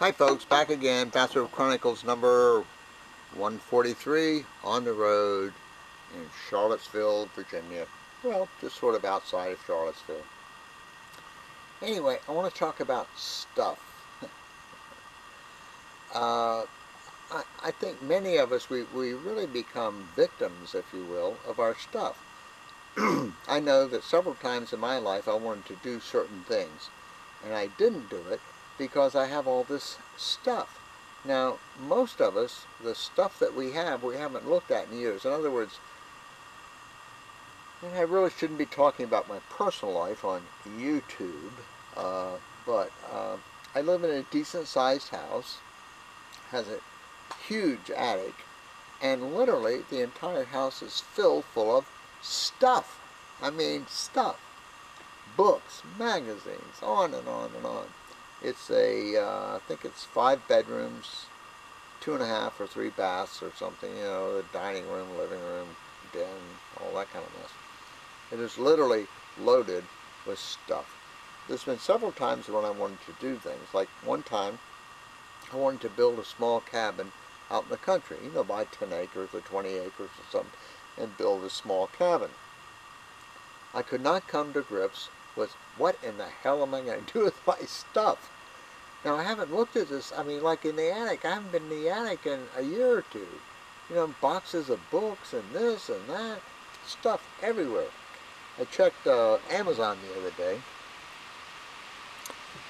Hi folks, back again. Pastor Chronicles number 143 on the road in Charlottesville, Virginia. Well, just sort of outside of Charlottesville. Anyway, I want to talk about stuff. I think many of us, we really become victims, if you will, of our stuff. I know that several times in my life I wanted to do certain things, and I didn't do it because I have all this stuff. Now, most of us, the stuff that we haven't looked at in years. In other words, and I really shouldn't be talking about my personal life on YouTube, but I live in a decent-sized house, has a huge attic, and literally the entire house is filled full of stuff. I mean, stuff. Books, magazines, on and on and on. It's I think it's 5 bedrooms, 2.5 or 3 baths or something, you know, the dining room, living room, den, all that kind of mess. It is literally loaded with stuff. There's been several times when I wanted to do things. Like one time, I wanted to build a small cabin out in the country, you know, buy 10 acres or 20 acres or something, and build a small cabin. I could not come to grips with what in the hell am I going to do with my stuff. Now, I haven't looked at this, I mean, like in the attic, I haven't been in the attic in a year or two. You know, boxes of books and this and that, stuff everywhere. I checked Amazon the other day.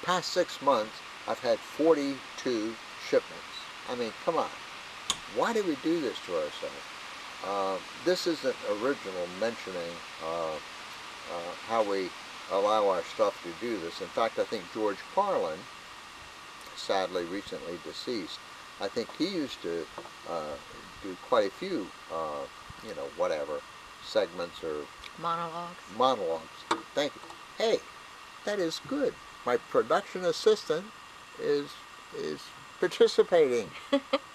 Past 6 months, I've had 42 shipments. I mean, come on. Why do we do this to ourselves? This isn't original mentioning how we allow our stuff to do this. In fact, I think George Carlin, sadly recently deceased, I think he used to do quite a few, you know, whatever, segments or monologues. Thank you. Hey, that is good. My production assistant is participating.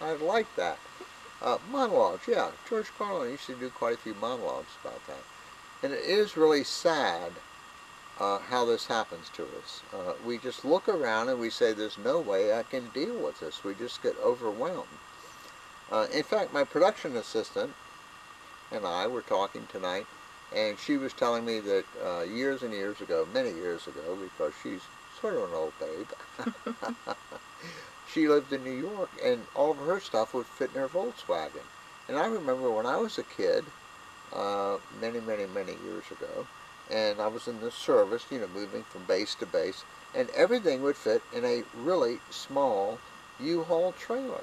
I like that. Monologues, yeah. George Carlin used to do quite a few monologues about that. And it is really sad how this happens to us. We just look around and we say, there's no way I can deal with this. We just get overwhelmed. In fact, my production assistant and I were talking tonight, and she was telling me that years and years ago, many years ago, because she's sort of an old babe, she lived in New York, and all of her stuff would fit in her Volkswagen. And I remember when I was a kid, many, many, many years ago, and I was in the service, you know, moving from base to base, and everything would fit in a really small U-Haul trailer.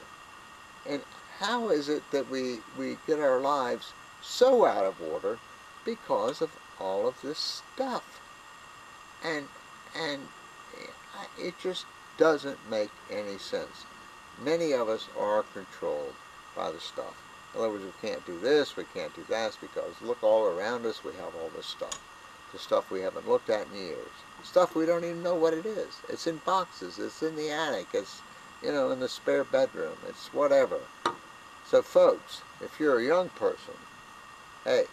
And how is it that we get our lives so out of order because of all of this stuff? And it just doesn't make any sense. Many of us are controlled by the stuff. In other words, we can't do this, we can't do that, because look all around us, we have all this stuff. The stuff we haven't looked at in years. Stuff we don't even know what it is. It's in boxes, it's in the attic, it's, you know, in the spare bedroom, it's whatever. So folks, if you're a young person, hey,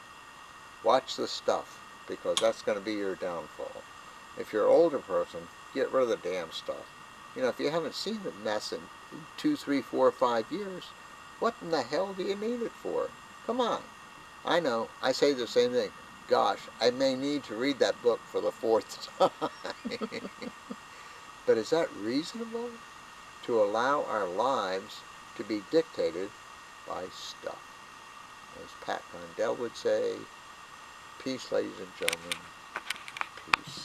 watch the stuff, because that's going to be your downfall. If you're an older person, get rid of the damn stuff. You know, if you haven't seen the mess in 2, 3, 4, 5 years, what in the hell do you need it for? Come on. I know, I say the same thing. Gosh, I may need to read that book for the 4th time. But is that reasonable? To allow our lives to be dictated by stuff? As Pat Condell would say, peace, ladies and gentlemen, peace.